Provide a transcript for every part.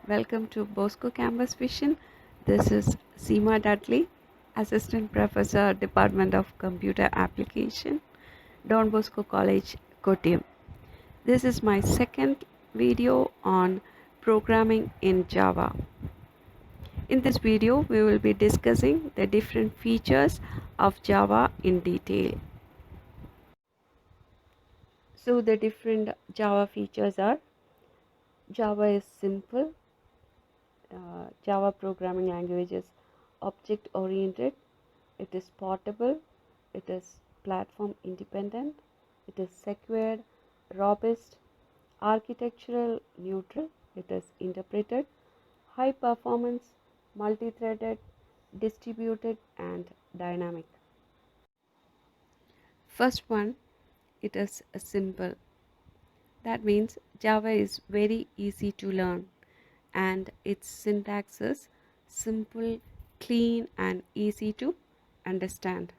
Welcome to Bosco Campus Vision. This is Seema Dudley, Assistant Professor, Department of Computer Application, Don Bosco College, Kottayam. This is my second video on programming in Java. In this video, we will be discussing the different features of Java in detail. So the different Java features are: Java is simple. Java programming language is object oriented. It is portable, it is platform independent, it is secure, robust, architectural neutral, it is interpreted, high performance, multi-threaded, distributed and dynamic. First one, it is simple. That means Java is very easy to learn and its syntax is simple, clean and easy to understand.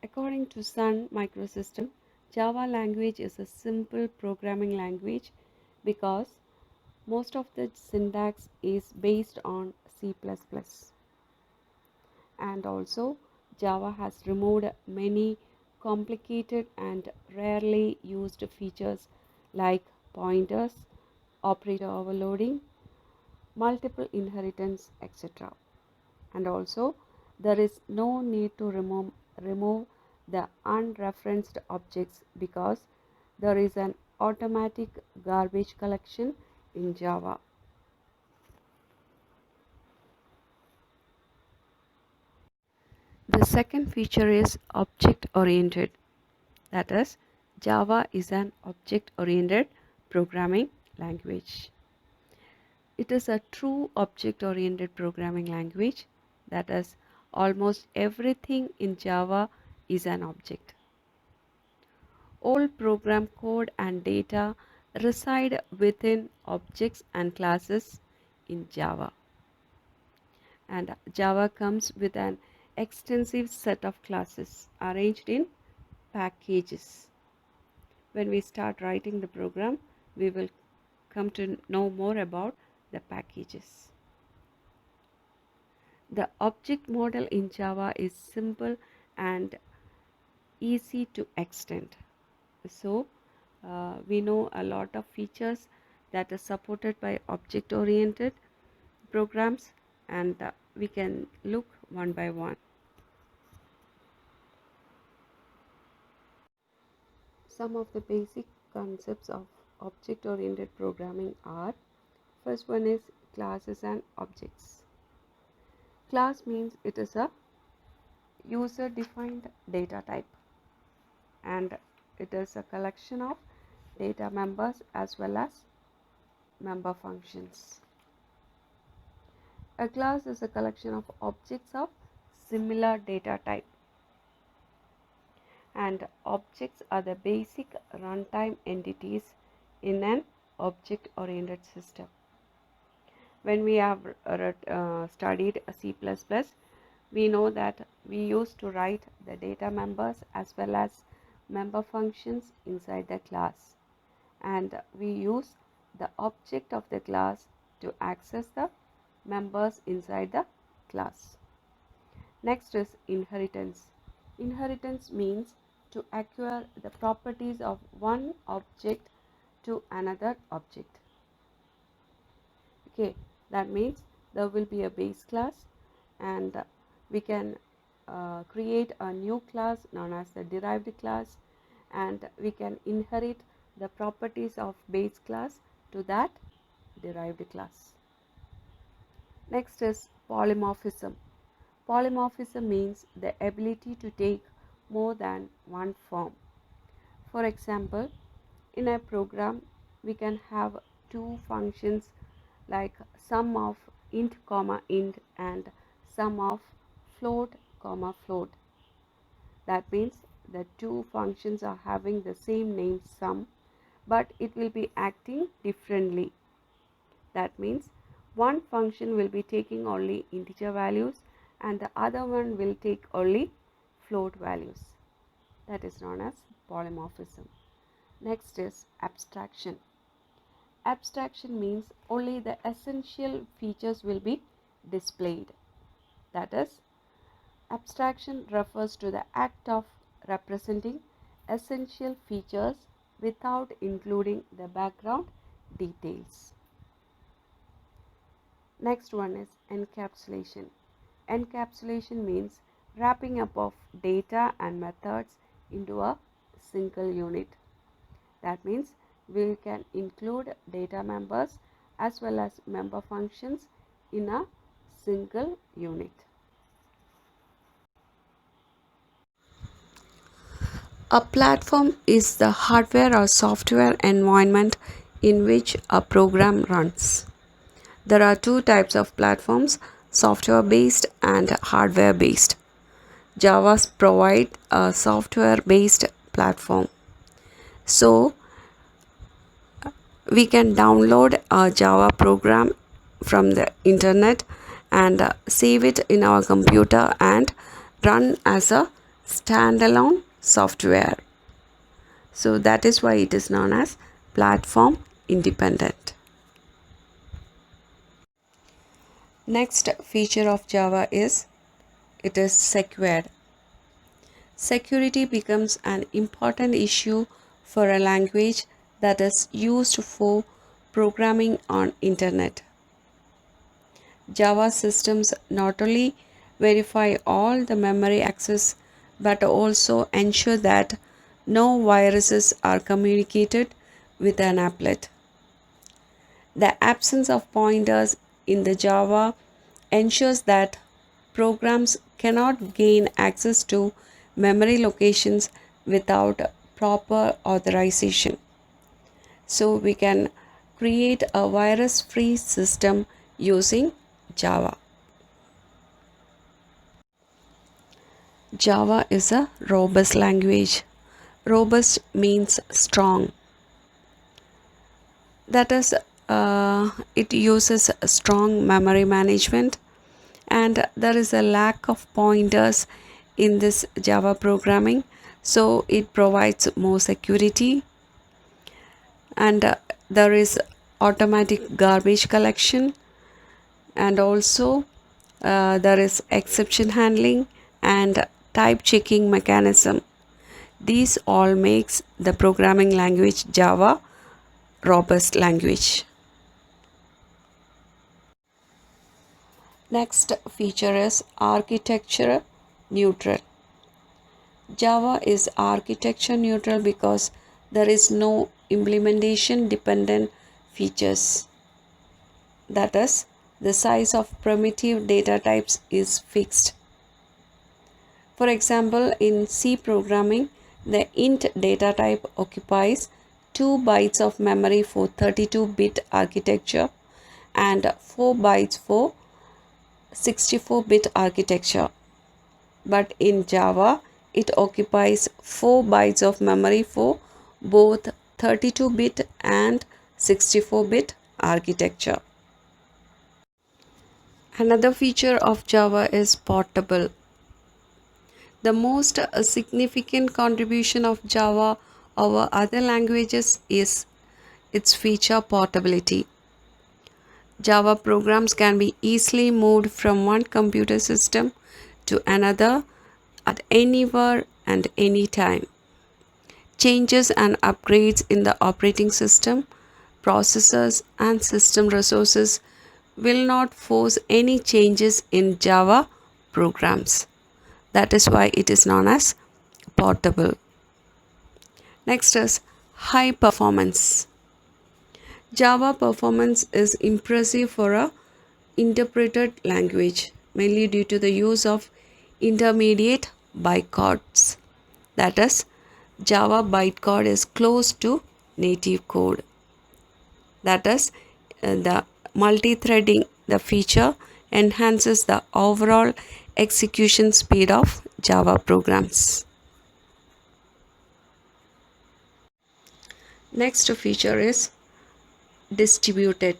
According to Sun Microsystem, Java language is a simple programming language because most of the syntax is based on C++. And also Java has removed many complicated and rarely used features like pointers, operator overloading, multiple inheritance, etc. And also there is no need to remove the unreferenced objects because there is an automatic garbage collection in Java. The second feature is object oriented. That is, Java is an object oriented programming language. It is a true object oriented programming language. That is, almost everything in Java is an object. All program code and data reside within objects and classes in Java. And Java comes with an extensive set of classes arranged in packages. When we start writing the program, we will come to know more about the packages. The object model in Java is simple and easy to extend. So we know a lot of features that are supported by object oriented programs, and we can look one by one. Some of the basic concepts of object oriented programming are: first one is classes and objects. Class means it is a user defined data type and it is a collection of data members as well as member functions. A class is a collection of objects of similar data type, and objects are the basic runtime entities in an object oriented system. When we have studied C++, we know that we used to write the data members as well as member functions inside the class, and we use the object of the class to access the members inside the class. Next is inheritance. Inheritance means to acquire the properties of one object to another object. Okay, that means there will be a base class and we can create a new class known as the derived class, and we can inherit the properties of base class to that derived class. Next is polymorphism. Polymorphism means the ability to take more than one form. For example, in a program we can have two functions like sum of int comma int and sum of float comma float. That means the two functions are having the same name sum, but it will be acting differently. That means one function will be taking only integer values and the other one will take only float values. That is known as polymorphism. Next is abstraction. abstraction means only the essential features will be displayed. That is, abstraction refers to the act of representing essential features without including the background details. Next one is encapsulation. Encapsulation means wrapping up of data and methods into a single unit. That means we can include data members as well as member functions in a single unit. A platform is the hardware or software environment in which a program runs. There are two types of platforms, software based and hardware based. Java provides a software based platform. So we can download a Java program from the internet and save it in our computer and run as a standalone software. So that is why it is known as platform independent. Next feature of Java is it is secured. Security becomes an important issue for a language that is used for programming on internet. Java systems not only verify all the memory access but also ensure that no viruses are communicated with an applet. The absence of pointers in the Java ensures that programs cannot gain access to memory locations without proper authorization. So we can create a virus-free system using Java. Java is a robust language. Robust means strong. That is, it uses strong memory management, and there is a lack of pointers in this Java programming, so it provides more security, and there is automatic garbage collection, and also there is exception handling and type checking mechanism. These all makes the programming language Java robust language. Next feature is architecture neutral. Java is architecture neutral because there is no implementation dependent features. That is, the size of primitive data types is fixed. For example, in C programming, the int data type occupies 2 bytes of memory for 32-bit architecture and 4 bytes for 64-bit architecture. But in Java, it occupies 4 bytes of memory for both 32-bit and 64-bit architecture. Another feature of Java is portable. The most significant contribution of Java over other languages is its feature portability. Java programs can be easily moved from one computer system to another at anywhere and any time. Changes and upgrades in the operating system, processors, and system resources will not force any changes in Java programs. That is why it is known as portable. Next is high performance. Java performance is impressive for a interpreted language, mainly due to the use of intermediate bytecodes. That is, Java bytecode is close to native code. That is, the multi-threading, the feature enhances the overall execution speed of Java programs. Next feature is distributed.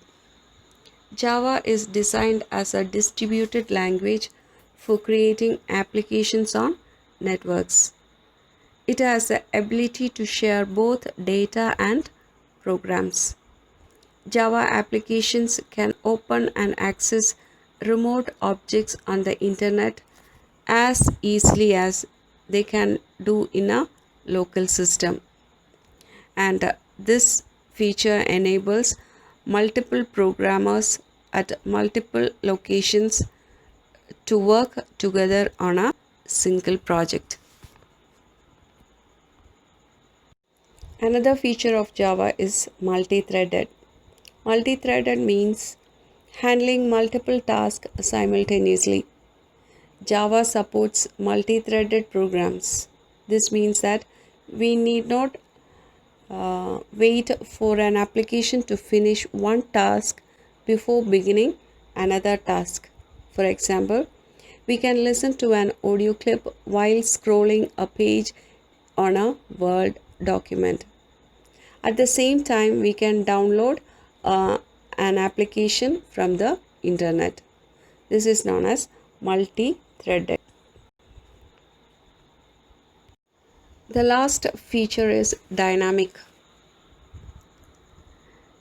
Java is designed as a distributed language for creating applications on networks. It has the ability to share both data and programs. Java applications can open and access remote objects on the internet as easily as they can do in a local system. And this feature enables multiple programmers at multiple locations to work together on a single project. Another feature of Java is multi-threaded. Multi-threaded means handling multiple tasks simultaneously. Java supports multi-threaded programs. This means that we need not wait for an application to finish one task before beginning another task. For example, we can listen to an audio clip while scrolling a page on a Word document. At the same time, we can download an application from the internet. This is known as multi-threaded. The last feature is dynamic.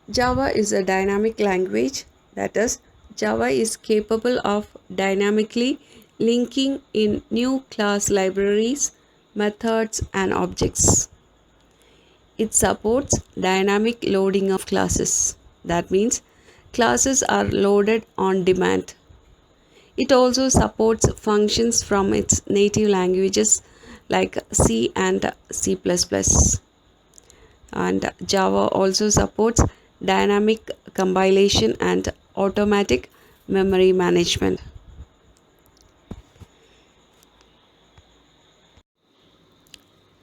Java is a dynamic language, that is, Java is capable of dynamically linking in new class libraries, methods, and objects. It supports dynamic loading of classes. That means classes are loaded on demand. It also supports functions from its native languages like C and C++. And Java also supports dynamic compilation and automatic memory management.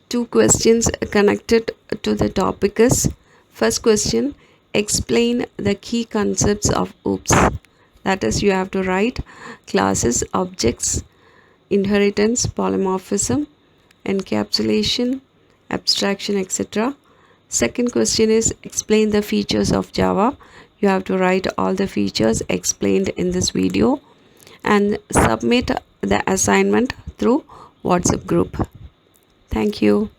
Two questions connected to the topic is: first question, explain the key concepts of OOPS. That is, you have to write classes, objects, inheritance, polymorphism, encapsulation, abstraction, etc. Second question is explain the features of Java. You have to write all the features explained in this video and submit the assignment through WhatsApp group. Thank you.